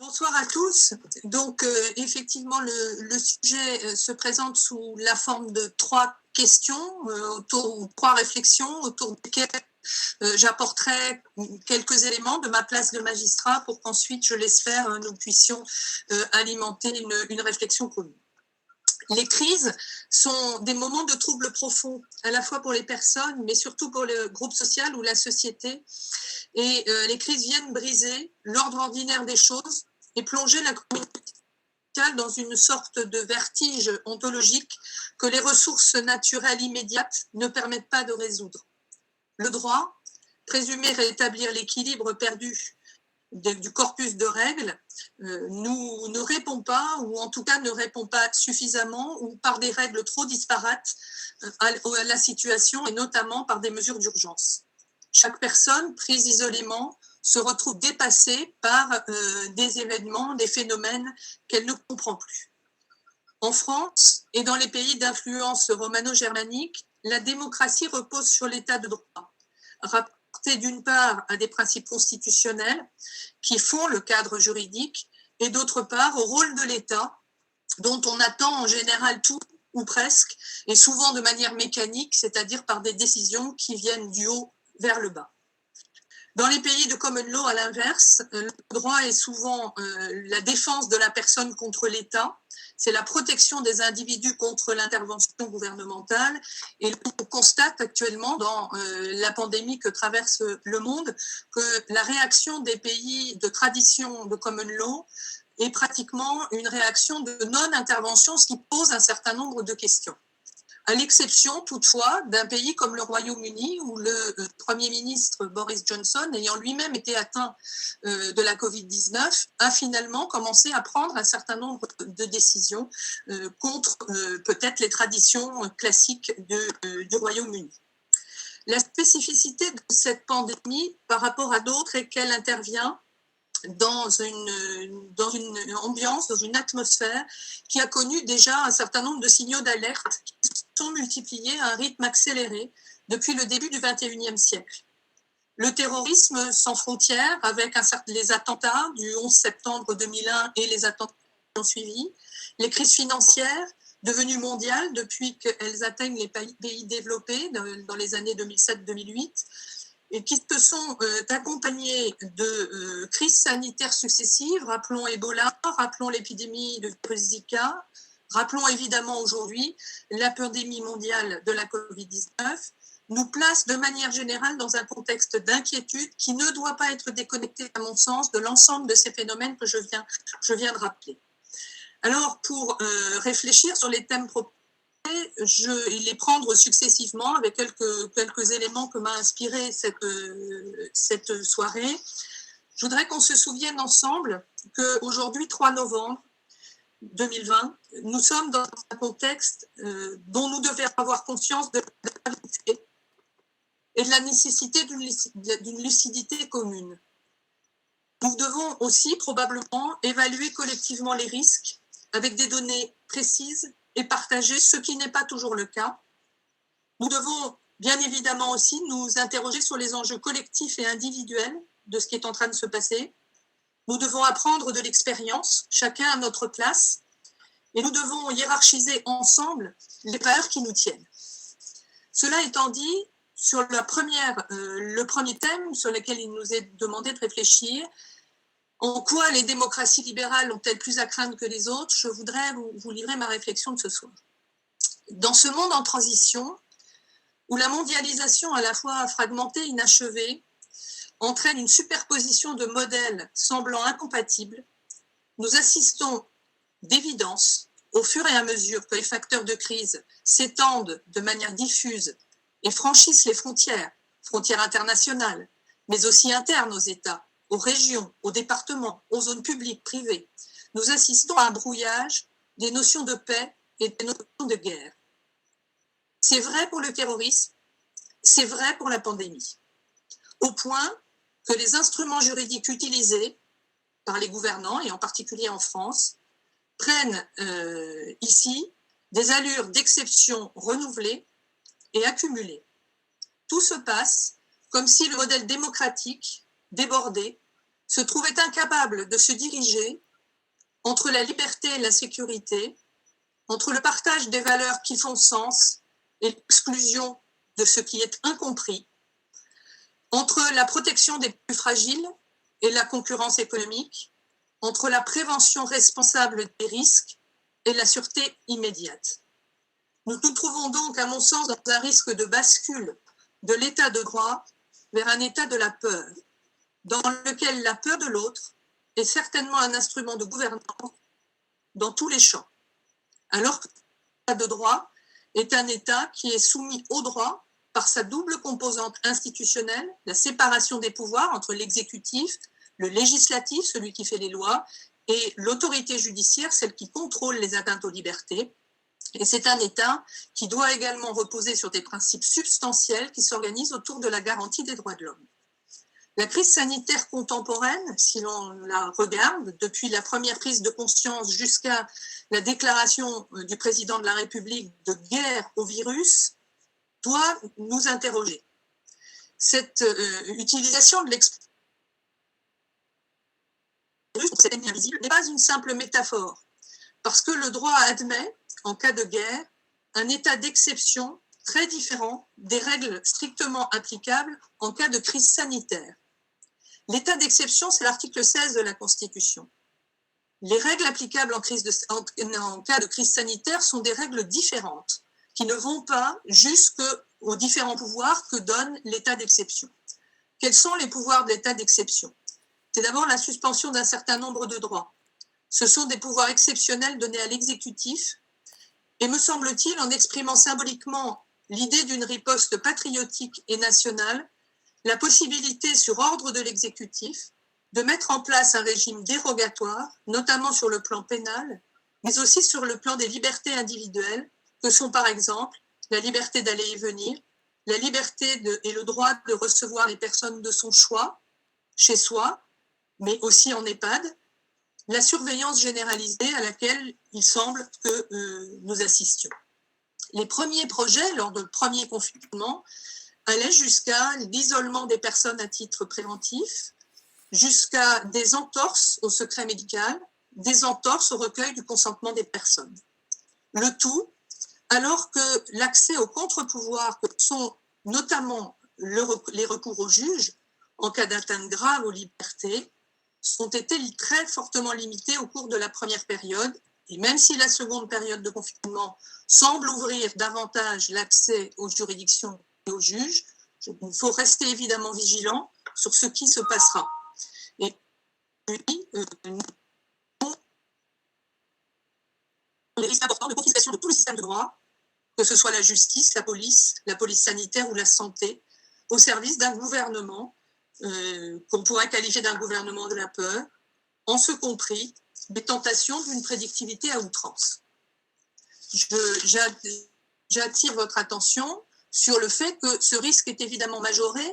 Bonsoir à tous. Donc, effectivement, le sujet se présente sous la forme de trois questions, ou trois réflexions autour desquelles j'apporterai quelques éléments de ma place de magistrat pour qu'ensuite, je l'espère, nous puissions alimenter une réflexion commune. Les crises sont des moments de trouble profond, à la fois pour les personnes, mais surtout pour le groupe social ou la société. Et les crises viennent briser l'ordre ordinaire des choses et plonger la communauté dans une sorte de vertige ontologique que les ressources naturelles immédiates ne permettent pas de résoudre. Le droit, présumé rétablir l'équilibre perdu du corpus de règles, ne répond pas, ou en tout cas ne répond pas suffisamment, ou par des règles trop disparates à la situation, et notamment par des mesures d'urgence. Chaque personne, prise isolément, se retrouve dépassée par des événements, des phénomènes qu'elle ne comprend plus. En France et dans les pays d'influence romano-germanique, la démocratie repose sur l'état de droit, rapporté d'une part à des principes constitutionnels qui font le cadre juridique, et d'autre part au rôle de l'État, dont on attend en général tout ou presque, et souvent de manière mécanique, c'est-à-dire par des décisions qui viennent du haut vers le bas. Dans les pays de common law, à l'inverse, le droit est souvent la défense de la personne contre l'État, c'est la protection des individus contre l'intervention gouvernementale. Et on constate actuellement dans la pandémie que traverse le monde que la réaction des pays de tradition de common law est pratiquement une réaction de non-intervention, ce qui pose un certain nombre de questions. À l'exception toutefois d'un pays comme le Royaume-Uni, où le Premier ministre Boris Johnson, ayant lui-même été atteint de la Covid-19, a finalement commencé à prendre un certain nombre de décisions contre peut-être les traditions classiques du Royaume-Uni. La spécificité de cette pandémie par rapport à d'autres est qu'elle intervient dans une ambiance, dans une atmosphère qui a connu déjà un certain nombre de signaux d'alerte qui sont multipliés à un rythme accéléré depuis le début du XXIe siècle. Le terrorisme sans frontières, avec les attentats du 11 septembre 2001 et les attentats qui ont suivi, les crises financières devenues mondiales depuis qu'elles atteignent les pays développés dans les années 2007-2008, et qui se sont accompagnés de crises sanitaires successives, rappelons Ebola, rappelons l'épidémie de virus Zika, rappelons évidemment aujourd'hui la pandémie mondiale de la Covid-19, nous place de manière générale dans un contexte d'inquiétude qui ne doit pas être déconnecté, à mon sens, de l'ensemble de ces phénomènes que je viens de rappeler. Alors, pour réfléchir sur les thèmes proposés, les prendre successivement avec quelques éléments que m'a inspiré cette soirée. Je voudrais qu'on se souvienne ensemble qu'aujourd'hui, 3 novembre 2020, nous sommes dans un contexte dont nous devons avoir conscience de la gravité et de la nécessité d'une lucidité commune. Nous devons aussi probablement évaluer collectivement les risques avec des données précises et partager, ce qui n'est pas toujours le cas. Nous devons bien évidemment aussi nous interroger sur les enjeux collectifs et individuels de ce qui est en train de se passer. Nous devons apprendre de l'expérience, chacun à notre place, et nous devons hiérarchiser ensemble les valeurs qui nous tiennent. Cela étant dit, sur le premier thème sur lequel il nous est demandé de réfléchir, en quoi les démocraties libérales ont-elles plus à craindre que les autres, je voudrais vous livrer ma réflexion de ce soir. Dans ce monde en transition, où la mondialisation à la fois fragmentée et inachevée entraîne une superposition de modèles semblant incompatibles, nous assistons d'évidence, au fur et à mesure que les facteurs de crise s'étendent de manière diffuse et franchissent les frontières internationales, mais aussi internes aux États, aux régions, aux départements, aux zones publiques, privées, nous assistons à un brouillage des notions de paix et des notions de guerre. C'est vrai pour le terrorisme, c'est vrai pour la pandémie, au point que les instruments juridiques utilisés par les gouvernants, et en particulier en France, prennent ici des allures d'exception renouvelées et accumulées. Tout se passe comme si le modèle démocratique débordait se trouvaient incapables de se diriger entre la liberté et la sécurité, entre le partage des valeurs qui font sens et l'exclusion de ce qui est incompris, entre la protection des plus fragiles et la concurrence économique, entre la prévention responsable des risques et la sûreté immédiate. Nous nous trouvons donc, à mon sens, dans un risque de bascule de l'état de droit vers un état de la peur, dans lequel la peur de l'autre est certainement un instrument de gouvernance dans tous les champs. Alors que l'état de droit est un état qui est soumis au droit par sa double composante institutionnelle, la séparation des pouvoirs entre l'exécutif, le législatif, celui qui fait les lois, et l'autorité judiciaire, celle qui contrôle les atteintes aux libertés. Et c'est un État qui doit également reposer sur des principes substantiels qui s'organisent autour de la garantie des droits de l'homme. La crise sanitaire contemporaine, si l'on la regarde, depuis la première prise de conscience jusqu'à la déclaration du président de la République de guerre au virus, doit nous interroger. Cette utilisation de l'expression cet ennemi invisible n'est pas une simple métaphore, parce que le droit admet, en cas de guerre, un état d'exception très différent des règles strictement applicables en cas de crise sanitaire. L'état d'exception, c'est l'article 16 de la Constitution. Les règles applicables en cas de crise sanitaire sont des règles différentes, qui ne vont pas jusqu'aux différents pouvoirs que donne l'état d'exception. Quels sont les pouvoirs de l'état d'exception ? C'est d'abord la suspension d'un certain nombre de droits. Ce sont des pouvoirs exceptionnels donnés à l'exécutif, et me semble-t-il, en exprimant symboliquement l'idée d'une riposte patriotique et nationale, la possibilité, sur ordre de l'exécutif, de mettre en place un régime dérogatoire, notamment sur le plan pénal, mais aussi sur le plan des libertés individuelles, que sont par exemple la liberté d'aller et venir, la liberté et le droit de recevoir les personnes de son choix, chez soi, mais aussi en EHPAD, la surveillance généralisée à laquelle il semble que nous assistions. Les premiers projets, lors du premier confinement, allaient jusqu'à l'isolement des personnes à titre préventif, jusqu'à des entorses au secret médical, des entorses au recueil du consentement des personnes. Le tout, alors que l'accès aux contre-pouvoirs, que sont notamment les recours au juge, en cas d'atteinte grave aux libertés, ont été très fortement limités au cours de la première période. Et même si la seconde période de confinement semble ouvrir davantage l'accès aux juridictions et aux juges, il faut rester évidemment vigilant sur ce qui se passera. Et puis, les risques importants de confiscation de tout le système de droit, que ce soit la justice, la police sanitaire ou la santé, au service d'un gouvernement qu'on pourrait qualifier d'un gouvernement de la peur, en ce compris des tentations d'une prédictivité à outrance. J'attire votre attention sur le fait que ce risque est évidemment majoré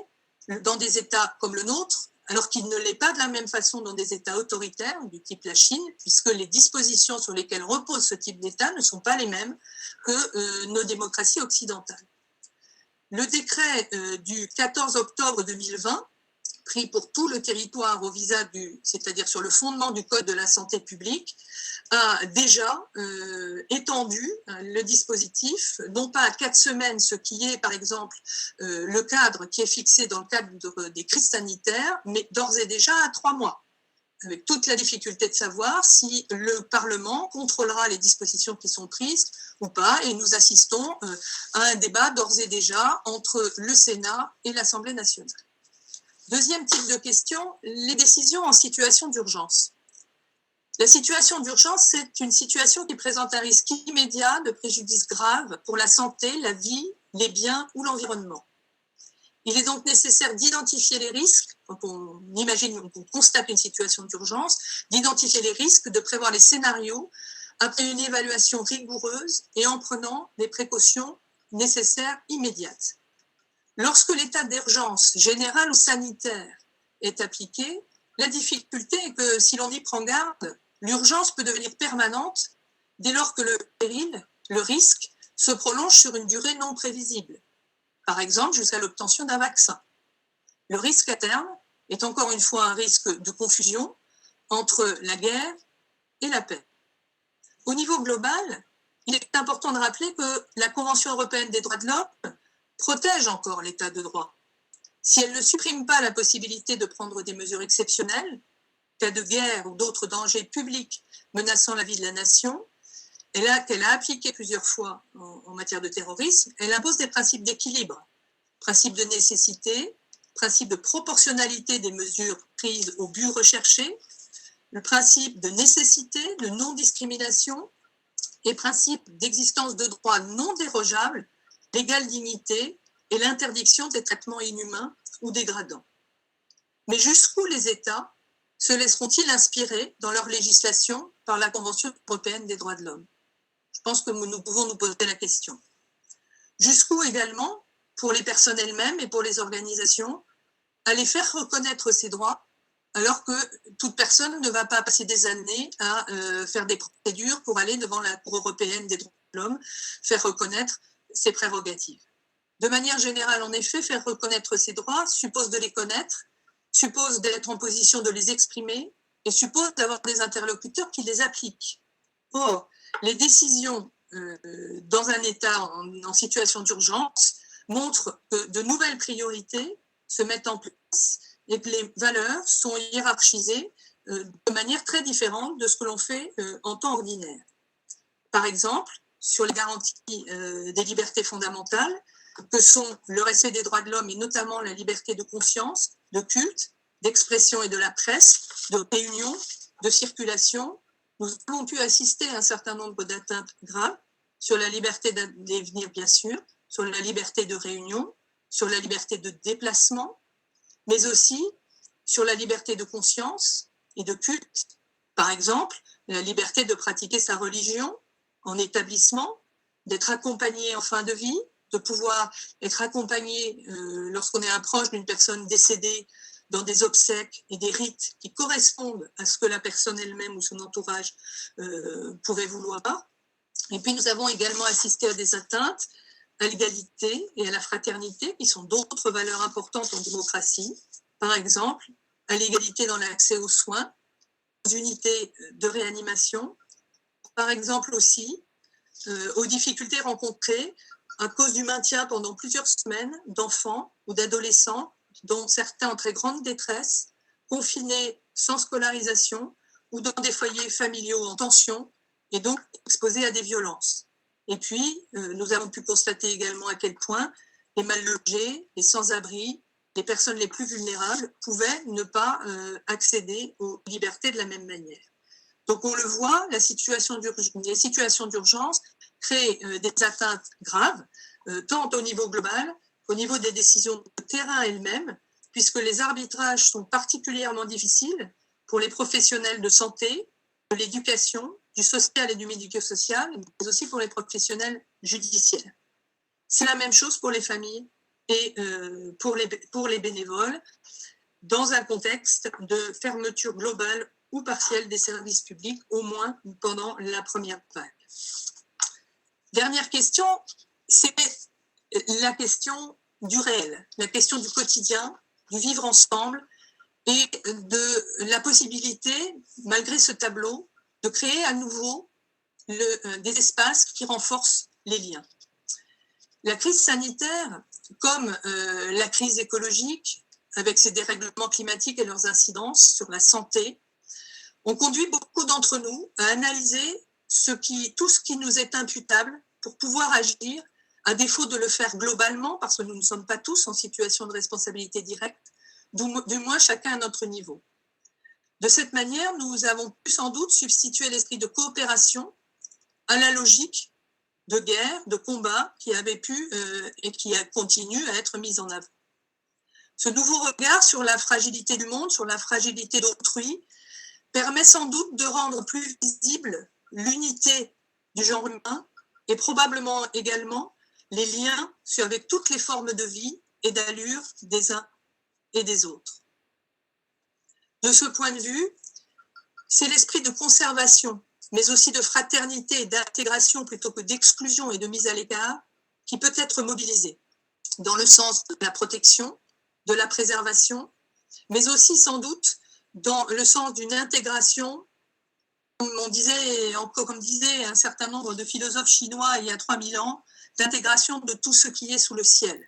dans des États comme le nôtre, alors qu'il ne l'est pas de la même façon dans des États autoritaires du type la Chine, puisque les dispositions sur lesquelles repose ce type d'État ne sont pas les mêmes que nos démocraties occidentales. Le décret du 14 octobre 2020, pris pour tout le territoire au visa c'est-à-dire sur le fondement du Code de la santé publique, a déjà étendu le dispositif, non pas à 4 semaines, ce qui est par exemple le cadre qui est fixé dans le cadre des crises sanitaires, mais d'ores et déjà à 3 mois, avec toute la difficulté de savoir si le Parlement contrôlera les dispositions qui sont prises ou pas, et nous assistons à un débat d'ores et déjà entre le Sénat et l'Assemblée nationale. Deuxième type de question, les décisions en situation d'urgence. La situation d'urgence, c'est une situation qui présente un risque immédiat de préjudice grave pour la santé, la vie, les biens ou l'environnement. Il est donc nécessaire d'identifier les risques, quand on constate une situation d'urgence, d'identifier les risques, de prévoir les scénarios après une évaluation rigoureuse et en prenant les précautions nécessaires immédiates. Lorsque l'état d'urgence générale ou sanitaire est appliqué, la difficulté est que si l'on y prend garde, l'urgence peut devenir permanente dès lors que le péril, le risque, se prolonge sur une durée non prévisible, par exemple jusqu'à l'obtention d'un vaccin. Le risque à terme est encore une fois un risque de confusion entre la guerre et la paix. Au niveau global, il est important de rappeler que la Convention européenne des droits de l'homme protège encore l'état de droit. Si elle ne supprime pas la possibilité de prendre des mesures exceptionnelles, en cas de guerre ou d'autres dangers publics menaçant la vie de la nation, qu'elle a appliqué plusieurs fois en matière de terrorisme, elle impose des principes d'équilibre, principe de nécessité, principe de proportionnalité des mesures prises au but recherché, le principe de nécessité, de non-discrimination et principe d'existence de droits non dérogeables, l'égale dignité et l'interdiction des traitements inhumains ou dégradants. Mais jusqu'où les États se laisseront-ils inspirer dans leur législation par la Convention européenne des droits de l'homme? Je pense que nous pouvons nous poser la question. Jusqu'où également, pour les personnes elles-mêmes et pour les organisations, aller faire reconnaître ces droits alors que toute personne ne va pas passer des années à faire des procédures pour aller devant la Cour européenne des droits de l'homme, faire reconnaître ses prérogatives. De manière générale, en effet, faire reconnaître ces droits suppose de les connaître, suppose d'être en position de les exprimer et suppose d'avoir des interlocuteurs qui les appliquent. Or, les décisions dans un État en situation d'urgence montrent que de nouvelles priorités se mettent en place et que les valeurs sont hiérarchisées de manière très différente de ce que l'on fait en temps ordinaire. Par exemple, sur les garanties des libertés fondamentales, que sont le respect des droits de l'homme et notamment la liberté de conscience, de culte, d'expression et de la presse, de réunion, de circulation, nous avons pu assister à un certain nombre d'atteintes graves sur la liberté d'aller venir, bien sûr, sur la liberté de réunion, sur la liberté de déplacement, mais aussi sur la liberté de conscience et de culte. Par exemple, la liberté de pratiquer sa religion en établissement, d'être accompagné en fin de vie, de pouvoir être accompagné lorsqu'on est un proche d'une personne décédée dans des obsèques et des rites qui correspondent à ce que la personne elle-même ou son entourage pouvait vouloir. Et puis nous avons également assisté à des atteintes à l'égalité et à la fraternité, qui sont d'autres valeurs importantes en démocratie. Par exemple, à l'égalité dans l'accès aux soins, aux unités de réanimation, par exemple aussi aux difficultés rencontrées à cause du maintien pendant plusieurs semaines d'enfants ou d'adolescents, dont certains en très grande détresse, confinés sans scolarisation ou dans des foyers familiaux en tension et donc exposés à des violences. Et puis, nous avons pu constater également à quel point les mal logés, les sans-abri, les personnes les plus vulnérables pouvaient ne pas accéder aux libertés de la même manière. Donc on le voit, les situations d'urgence créent des atteintes graves, tant au niveau global qu'au niveau des décisions de terrain elles-mêmes, puisque les arbitrages sont particulièrement difficiles pour les professionnels de santé, de l'éducation, du social et du médico-social, mais aussi pour les professionnels judiciaires. C'est la même chose pour les familles et pour les bénévoles, dans un contexte de fermeture globale ou partielle des services publics, au moins pendant la première vague. Dernière question, c'est la question du réel, la question du quotidien, du vivre ensemble et de la possibilité, malgré ce tableau, de créer à nouveau des espaces qui renforcent les liens. La crise sanitaire, comme la crise écologique, avec ses dérèglements climatiques et leurs incidences sur la santé, ont conduit beaucoup d'entre nous à analyser tout ce qui nous est imputable pour pouvoir agir, à défaut de le faire globalement, parce que nous ne sommes pas tous en situation de responsabilité directe, du moins chacun à notre niveau. De cette manière, nous avons pu sans doute substituer l'esprit de coopération à la logique de guerre, de combat qui avait pu et qui continue à être mise en avant. Ce nouveau regard sur la fragilité du monde, sur la fragilité d'autrui, permet sans doute de rendre plus visible l'unité du genre humain et probablement également les liens avec toutes les formes de vie et d'allure des uns et des autres. De ce point de vue, c'est l'esprit de conservation, mais aussi de fraternité et d'intégration plutôt que d'exclusion et de mise à l'écart qui peut être mobilisé dans le sens de la protection, de la préservation mais aussi sans doute dans le sens d'une intégration, comme disait un certain nombre de philosophes chinois il y a 3000 ans, l'intégration de tout ce qui est sous le ciel.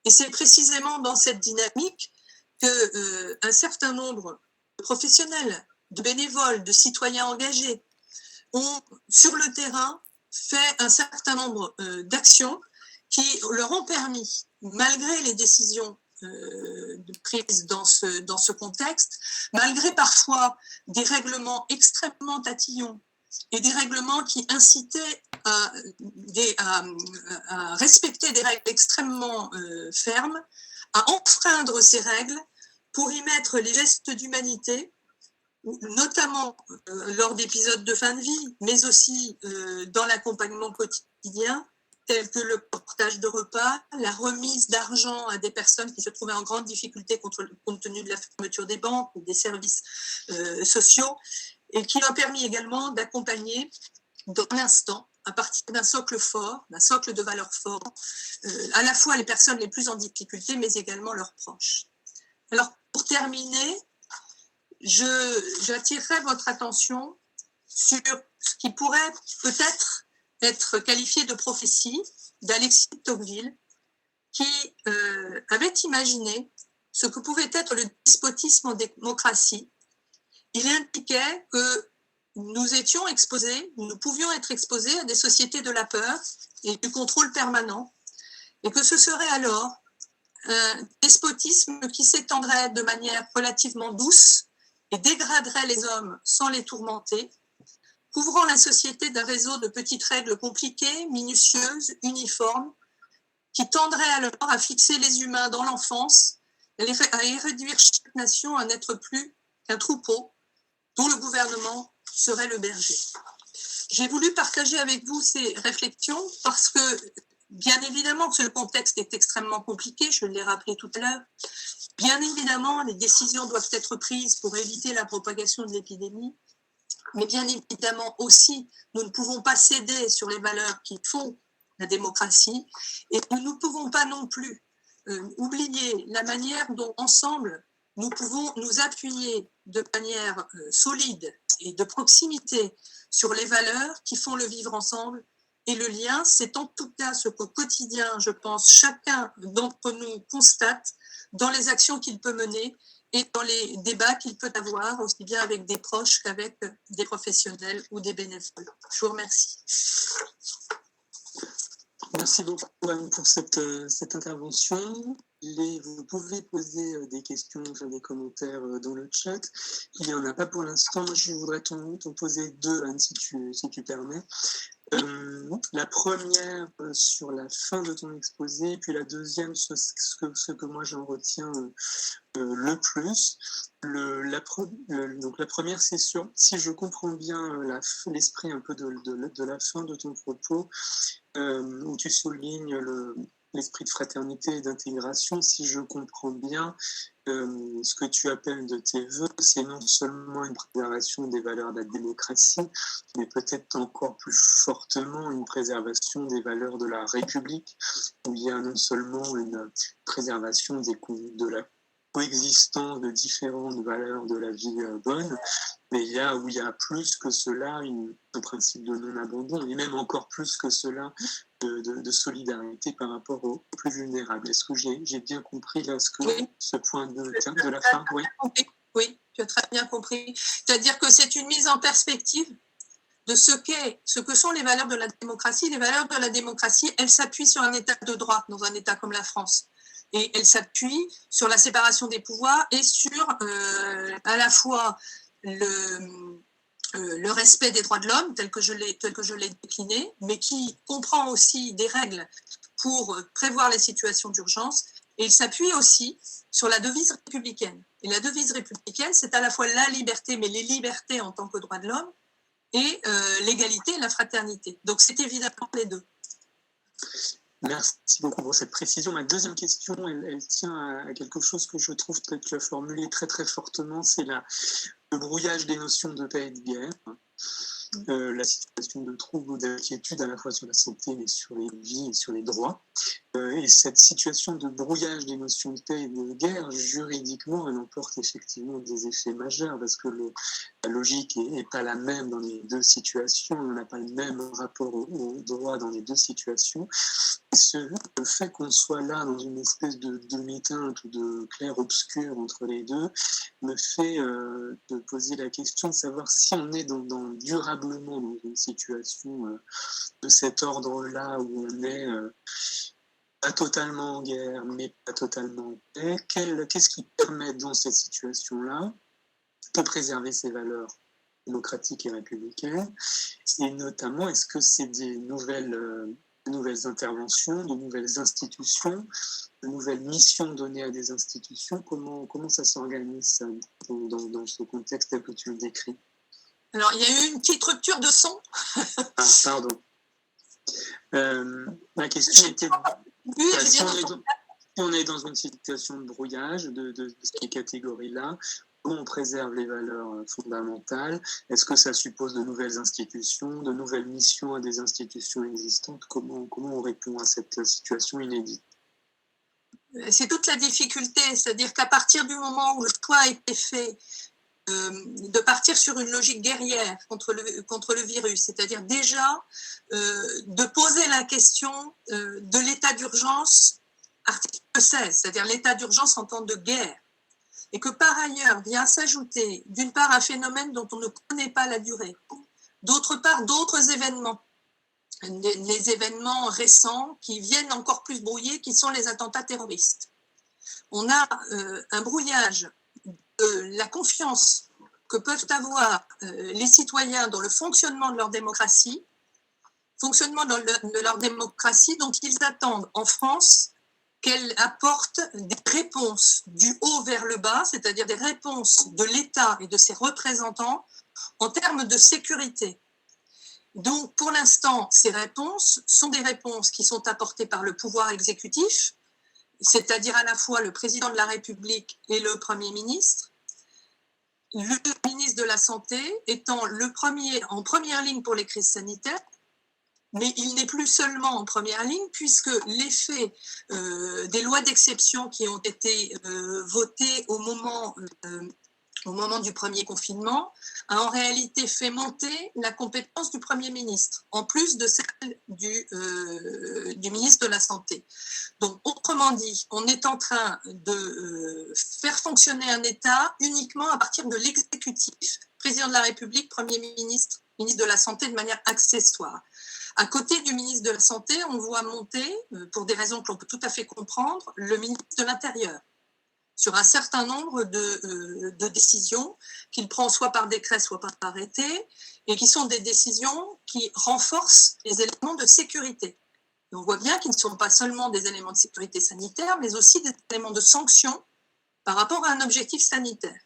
Et c'est précisément dans cette dynamique qu'un certain nombre de professionnels, de bénévoles, de citoyens engagés ont, sur le terrain, fait un certain nombre d'actions qui leur ont permis, malgré les décisions prises dans ce contexte, malgré parfois des règlements extrêmement tatillons et des règlements qui incitaient à respecter des règles extrêmement fermes, à enfreindre ces règles pour y mettre les gestes d'humanité, notamment lors d'épisodes de fin de vie, mais aussi dans l'accompagnement quotidien, tels que le portage de repas, la remise d'argent à des personnes qui se trouvaient en grande difficulté compte tenu de la fermeture des banques ou des services sociaux, et qui ont permis également d'accompagner dans l'instant, à partir d'un socle fort, d'un socle de valeurs fort, à la fois les personnes les plus en difficulté, mais également leurs proches. Alors, pour terminer, j'attirerai votre attention sur ce qui pourrait peut-être être qualifié de prophétie d'Alexis de Tocqueville, qui avait imaginé ce que pouvait être le despotisme en démocratie. Il indiquait que nous pouvions être exposés à des sociétés de la peur et du contrôle permanent, et que ce serait alors un despotisme qui s'étendrait de manière relativement douce et dégraderait les hommes sans les tourmenter, couvrant la société d'un réseau de petites règles compliquées, minutieuses, uniformes, qui tendraient alors à fixer les humains dans l'enfance, à y réduire chaque nation à n'être plus qu'un troupeau dont le gouvernement serait le berger. J'ai voulu partager avec vous ces réflexions parce que, bien évidemment, que le contexte est extrêmement compliqué, je l'ai rappelé tout à l'heure. Bien évidemment, les décisions doivent être prises pour éviter la propagation de l'épidémie, mais bien évidemment aussi, nous ne pouvons pas céder sur les valeurs qui font la démocratie, et nous ne pouvons pas non plus oublier la manière dont, ensemble, nous pouvons nous appuyer de manière solide et de proximité sur les valeurs qui font le vivre ensemble. Et le lien, c'est en tout cas ce qu'au quotidien, je pense, chacun d'entre nous constate dans les actions qu'il peut mener et dans les débats qu'il peut avoir, aussi bien avec des proches qu'avec des professionnels ou des bénévoles. Je vous remercie. Merci beaucoup Anne pour cette intervention. Vous pouvez poser des questions, des commentaires dans le chat. Il n'y en a pas pour l'instant. Moi, je voudrais t'en poser deux, Anne, si tu permets. La première sur la fin de ton exposé, puis la deuxième, ce que moi j'en retiens le plus. Donc la première, c'est sur, si je comprends bien l'esprit un peu de la fin de ton propos, où tu soulignes l'esprit de fraternité et d'intégration, si je comprends bien, ce que tu appelles de tes voeux, c'est non seulement une préservation des valeurs de la démocratie, mais peut-être encore plus fortement une préservation des valeurs de la République, où il y a non seulement une préservation de la coexistence de différentes valeurs de la vie bonne, mais où il y a plus que cela, un principe de non-abandon, et même encore plus que cela, de solidarité par rapport aux plus vulnérables. Est-ce que j'ai bien compris là ce point de la fin? Oui, tu as très bien compris. C'est-à-dire que c'est une mise en perspective de ce que sont les valeurs de la démocratie. Les valeurs de la démocratie, elles s'appuient sur un état de droit dans un état comme la France. Et elles s'appuient sur la séparation des pouvoirs et sur à la fois le respect des droits de l'homme tel que je l'ai décliné, mais qui comprend aussi des règles pour prévoir les situations d'urgence. Et il s'appuie aussi sur la devise républicaine. Et la devise républicaine, c'est à la fois la liberté, mais les libertés en tant que droits de l'homme, et l'égalité et la fraternité. Donc c'est évidemment les deux. Merci beaucoup pour cette précision. Ma deuxième question, elle tient à quelque chose que je trouve que tu as formulé très très fortement, c'est le brouillage des notions de paix et de guerre, la situation de trouble ou d'inquiétude à la fois sur la santé, mais sur les vies et sur les droits. Et cette situation de brouillage des notions de paix et de guerre, juridiquement, elle emporte effectivement des effets majeurs parce que la logique n'est pas la même dans les deux situations, on n'a pas le même rapport au droit dans les deux situations. Le fait qu'on soit là dans une espèce de demi-teinte ou de clair-obscur entre les deux me fait de poser la question de savoir si on est durablement dans une situation de cet ordre-là où on est pas totalement en guerre, mais pas totalement en paix. Qu'est-ce qui permet dans cette situation-là de préserver ces valeurs démocratiques et républicaines? Et notamment, est-ce que c'est des nouvelles interventions, de nouvelles institutions, de nouvelles missions données à des institutions? Comment ça s'organise dans ce contexte tel que tu le décris? Alors, il y a eu une petite rupture de son. Ah, pardon. Ma question était... Si on est dans une situation de brouillage de ces catégories-là, comment on préserve les valeurs fondamentales? Est-ce que ça suppose de nouvelles institutions, de nouvelles missions à des institutions existantes? Comment on répond à cette situation inédite? C'est toute la difficulté, c'est-à-dire qu'à partir du moment où le choix a été fait de partir sur une logique guerrière contre le virus, c'est-à-dire déjà de poser la question de l'état d'urgence, article 16, c'est-à-dire l'état d'urgence en temps de guerre, et que par ailleurs vient s'ajouter d'une part un phénomène dont on ne connaît pas la durée, d'autre part d'autres événements, les événements récents qui viennent encore plus brouiller, qui sont les attentats terroristes. On a un brouillage de la confiance que peuvent avoir les citoyens dans le fonctionnement de leur démocratie, dont ils attendent en France qu'elle apporte des réponses du haut vers le bas, c'est-à-dire des réponses de l'État et de ses représentants en termes de sécurité. Donc, pour l'instant, ces réponses sont des réponses qui sont apportées par le pouvoir exécutif, c'est-à-dire à la fois le président de la République et le Premier ministre, le ministre de la Santé étant en première ligne pour les crises sanitaires, mais il n'est plus seulement en première ligne puisque l'effet des lois d'exception qui ont été votées au moment du premier confinement a en réalité fait monter la compétence du Premier ministre, en plus de celle du ministre de la Santé. Donc, autrement dit, on est en train de faire fonctionner un État uniquement à partir de l'exécutif, président de la République, Premier ministre, ministre de la Santé, de manière accessoire. À côté du ministre de la Santé, on voit monter, pour des raisons que l'on peut tout à fait comprendre, le ministre de l'Intérieur, sur un certain nombre de décisions qu'il prend soit par décret, soit par arrêté, et qui sont des décisions qui renforcent les éléments de sécurité. Et on voit bien qu'ils ne sont pas seulement des éléments de sécurité sanitaire, mais aussi des éléments de sanction par rapport à un objectif sanitaire.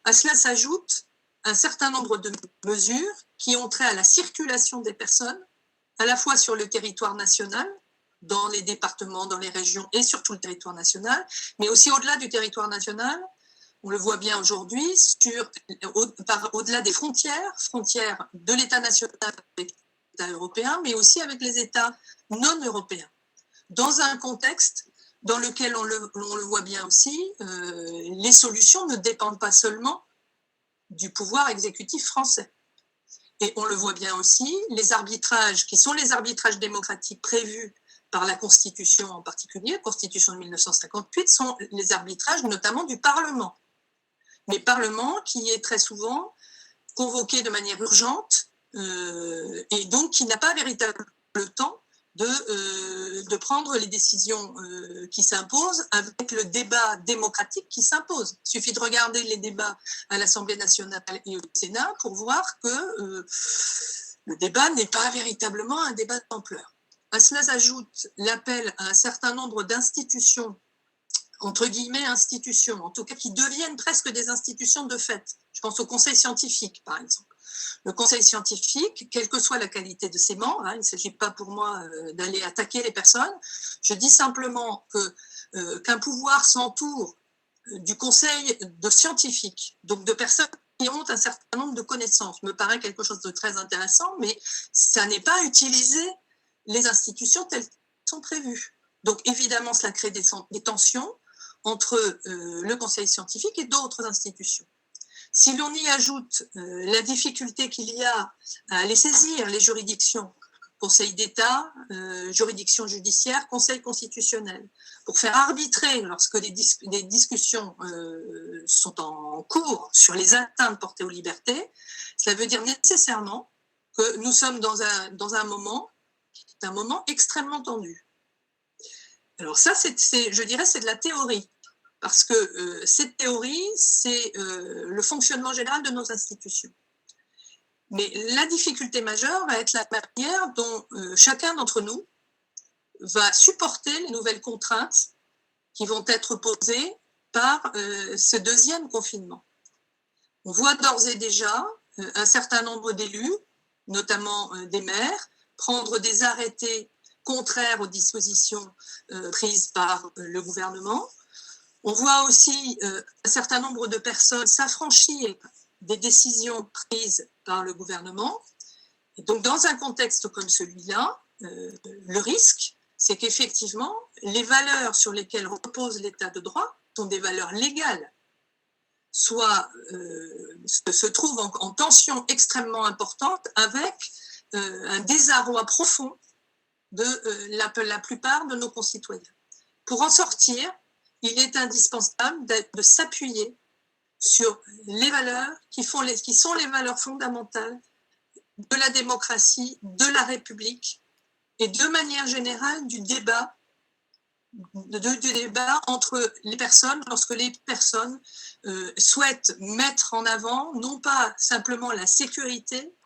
À cela s'ajoute un certain nombre de mesures qui ont trait à la circulation des personnes, à la fois sur le territoire national, dans les départements, dans les régions et sur tout le territoire national, mais aussi au-delà du territoire national. On le voit bien aujourd'hui, au-delà des frontières de l'État national avec l'État européen, mais aussi avec les États non européens. Dans un contexte dans lequel on le voit bien aussi, les solutions ne dépendent pas seulement du pouvoir exécutif français. Et on le voit bien aussi, les arbitrages qui sont les arbitrages démocratiques prévus par la Constitution en particulier, la Constitution de 1958, sont les arbitrages notamment du Parlement. Mais Parlement qui est très souvent convoqué de manière urgente et donc qui n'a pas véritablement le temps de prendre les décisions qui s'imposent avec le débat démocratique qui s'impose. Il suffit de regarder les débats à l'Assemblée nationale et au Sénat pour voir que le débat n'est pas véritablement un débat d'ampleur. À cela s'ajoute l'appel à un certain nombre d'institutions, entre guillemets institutions, en tout cas qui deviennent presque des institutions de fait. Je pense au Conseil scientifique, par exemple. Le Conseil scientifique, quelle que soit la qualité de ses membres, il ne s'agit pas pour moi d'aller attaquer les personnes, je dis simplement qu'un pouvoir s'entoure du Conseil de scientifiques, donc de personnes qui ont un certain nombre de connaissances, me paraît quelque chose de très intéressant, mais ça n'est pas utiliser les institutions telles qu'elles sont prévues. Donc évidemment, cela crée des tensions entre le conseil scientifique et d'autres institutions. Si l'on y ajoute la difficulté qu'il y a à aller saisir les juridictions, Conseil d'État, juridiction judiciaire, Conseil constitutionnel, pour faire arbitrer lorsque des discussions sont en cours sur les atteintes portées aux libertés, cela veut dire nécessairement que nous sommes dans un moment qui est un moment extrêmement tendu. Alors ça, je dirais, c'est de la théorie, parce que cette théorie, c'est le fonctionnement général de nos institutions. Mais la difficulté majeure va être la manière dont chacun d'entre nous va supporter les nouvelles contraintes qui vont être posées par ce deuxième confinement. On voit d'ores et déjà un certain nombre d'élus, notamment des maires, prendre des arrêtés contraires aux dispositions prises par le gouvernement. On voit aussi un certain nombre de personnes s'affranchir des décisions prises par le gouvernement. Et donc, dans un contexte comme celui-là, le risque, c'est qu'effectivement, les valeurs sur lesquelles repose l'état de droit sont des valeurs légales, soit se trouvent en tension extrêmement importante avec un désarroi profond de la plupart de nos concitoyens. Pour en sortir, il est indispensable de s'appuyer sur les valeurs qui sont les valeurs fondamentales de la démocratie, de la République et de manière générale du débat entre les personnes lorsque les personnes souhaitent mettre en avant non pas simplement la sécurité,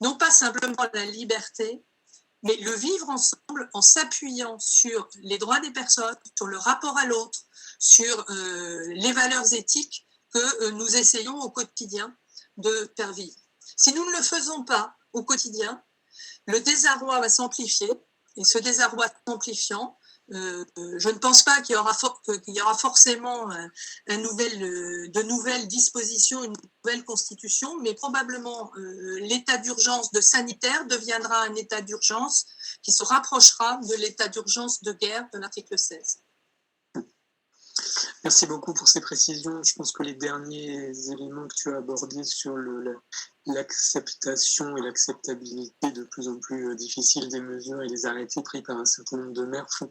non pas simplement la liberté, mais le vivre ensemble en s'appuyant sur les droits des personnes, sur le rapport à l'autre, sur les valeurs éthiques que nous essayons au quotidien de faire vivre. Si nous ne le faisons pas au quotidien, le désarroi va s'amplifier, et ce désarroi s'amplifiant, je ne pense pas qu'il y aura forcément de nouvelles dispositions, une nouvelle constitution, mais probablement l'état d'urgence sanitaire deviendra un état d'urgence qui se rapprochera de l'état d'urgence de guerre de l'article 16. Merci beaucoup pour ces précisions. Je pense que les derniers éléments que tu as abordés sur l'acceptation et l'acceptabilité de plus en plus difficile des mesures et des arrêtés pris par un certain nombre de maires font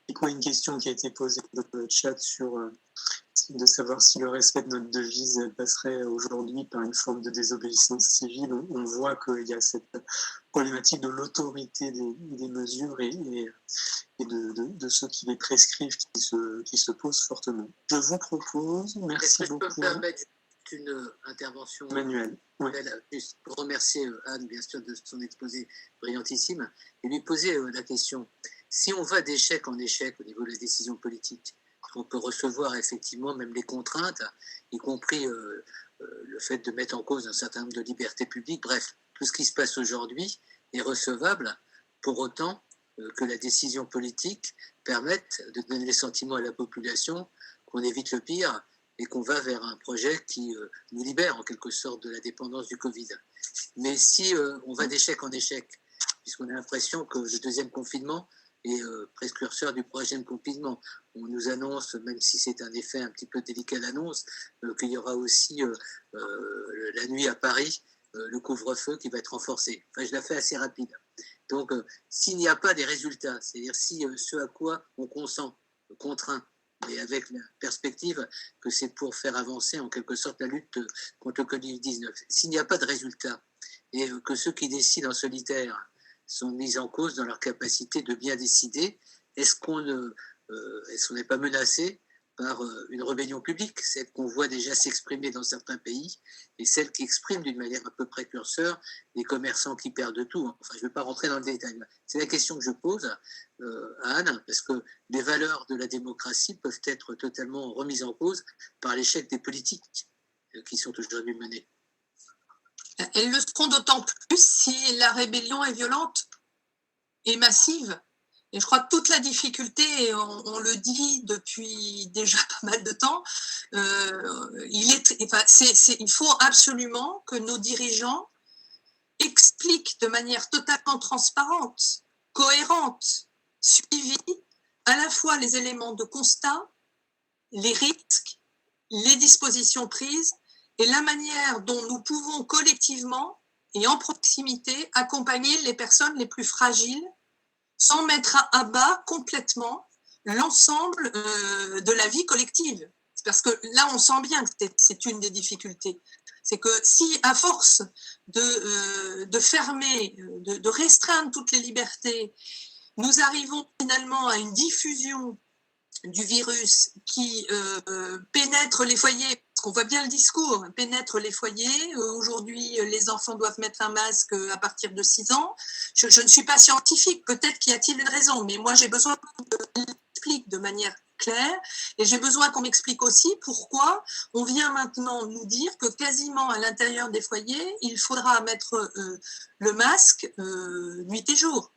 écho à une question qui a été posée dans le chat de savoir si le respect de notre devise passerait aujourd'hui par une forme de désobéissance civile. On voit qu'il y a cette problématique de l'autorité des mesures et de ceux qui les prescrivent qui se posent fortement. Je vous propose, merci beaucoup. Est-ce que je peux me permettre une intervention manuelle? Oui. Juste pour remercier Anne, bien sûr, de son exposé brillantissime, et lui poser la question, si on va d'échec en échec au niveau de la décision politique, on peut recevoir effectivement même les contraintes, y compris le fait de mettre en cause un certain nombre de libertés publiques, bref, tout ce qui se passe aujourd'hui est recevable, pour autant que la décision politique permette de donner le sentiment à la population qu'on évite le pire et qu'on va vers un projet qui nous libère en quelque sorte de la dépendance du Covid. Mais si on va d'échec en échec, puisqu'on a l'impression que le deuxième confinement est précurseur du prochain confinement, on nous annonce, même si c'est un effet un petit peu délicat d'annonce, qu'il y aura aussi la nuit à Paris, le couvre-feu qui va être renforcé. Enfin, je la fais assez rapide. Donc, s'il n'y a pas des résultats, c'est-à-dire si ce à quoi on consent, contraint, mais avec la perspective que c'est pour faire avancer en quelque sorte la lutte contre le Covid-19, s'il n'y a pas de résultats et que ceux qui décident en solitaire sont mis en cause dans leur capacité de bien décider, est-ce qu'on n'est pas menacé par une rébellion publique, celle qu'on voit déjà s'exprimer dans certains pays, et celle qui exprime d'une manière un peu précurseur les commerçants qui perdent tout. Enfin, je ne vais pas rentrer dans le détail. C'est la question que je pose à Anne, parce que les valeurs de la démocratie peuvent être totalement remises en cause par l'échec des politiques qui sont aujourd'hui menées. Elles le seront d'autant plus si la rébellion est violente et massive. Et je crois que toute la difficulté, et on le dit depuis déjà pas mal de temps, il faut absolument que nos dirigeants expliquent de manière totalement transparente, cohérente, suivie, à la fois les éléments de constat, les risques, les dispositions prises et la manière dont nous pouvons collectivement et en proximité accompagner les personnes les plus fragiles sans mettre à bas complètement l'ensemble de la vie collective. Parce que là, on sent bien que c'est une des difficultés. C'est que si, à force de fermer, de restreindre toutes les libertés, nous arrivons finalement à une diffusion du virus qui pénètre les foyers, parce qu'on voit bien le discours, pénètre les foyers. Aujourd'hui, les enfants doivent mettre un masque à partir de 6 ans. Je ne suis pas scientifique, peut-être qu'il y a-t-il une raison, mais moi j'ai besoin qu'on m'explique de manière claire, et j'ai besoin qu'on m'explique aussi pourquoi on vient maintenant nous dire que quasiment à l'intérieur des foyers, il faudra mettre le masque nuit et jour.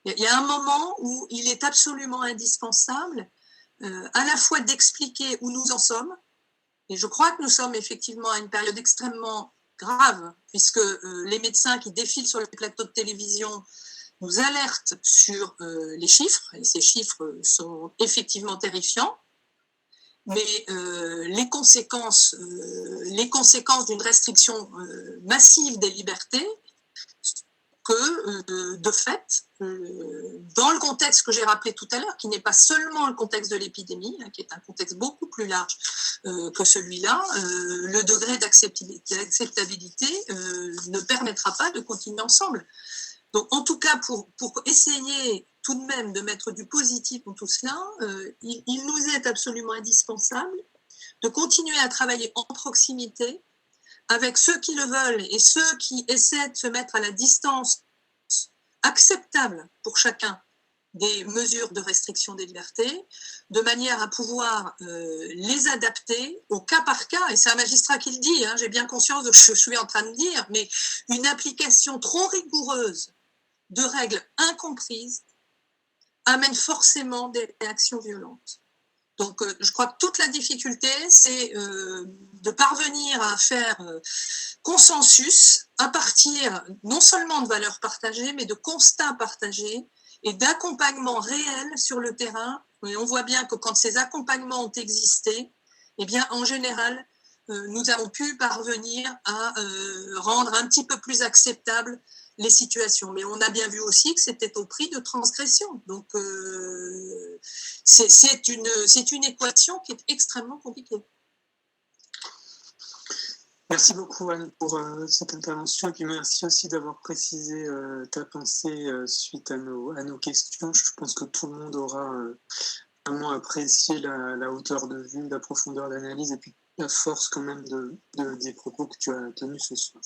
Il y a un moment où il est absolument indispensable à la fois d'expliquer où nous en sommes, et je crois que nous sommes effectivement à une période extrêmement grave, puisque les médecins qui défilent sur les plateaux de télévision nous alertent sur les chiffres, et ces chiffres sont effectivement terrifiants, mais les conséquences d'une restriction massive des libertés, que de fait, dans le contexte que j'ai rappelé tout à l'heure, qui n'est pas seulement le contexte de l'épidémie, qui est un contexte beaucoup plus large que celui-là, le degré d'acceptabilité ne permettra pas de continuer ensemble. Donc, en tout cas, pour essayer tout de même de mettre du positif dans tout cela, il nous est absolument indispensable de continuer à travailler en proximité avec ceux qui le veulent et ceux qui essaient de se mettre à la distance acceptable pour chacun des mesures de restriction des libertés, de manière à pouvoir les adapter au cas par cas. Et c'est un magistrat qui le dit, hein, j'ai bien conscience de ce que je suis en train de dire, mais une application trop rigoureuse de règles incomprises amène forcément des réactions violentes. Donc, je crois que toute la difficulté, c'est de parvenir à faire consensus à partir non seulement de valeurs partagées, mais de constats partagés et d'accompagnements réels sur le terrain. Et on voit bien que quand ces accompagnements ont existé, eh bien, en général, nous avons pu parvenir à rendre un petit peu plus acceptables les situations. Mais on a bien vu aussi que c'était au prix de transgression. Donc, c'est une équation qui est extrêmement compliquée. Merci beaucoup Anne pour cette intervention et puis merci aussi d'avoir précisé ta pensée suite à nos questions. Je pense que tout le monde aura vraiment apprécié la hauteur de vue, la profondeur d'analyse et puis la force quand même des propos que tu as tenus ce soir.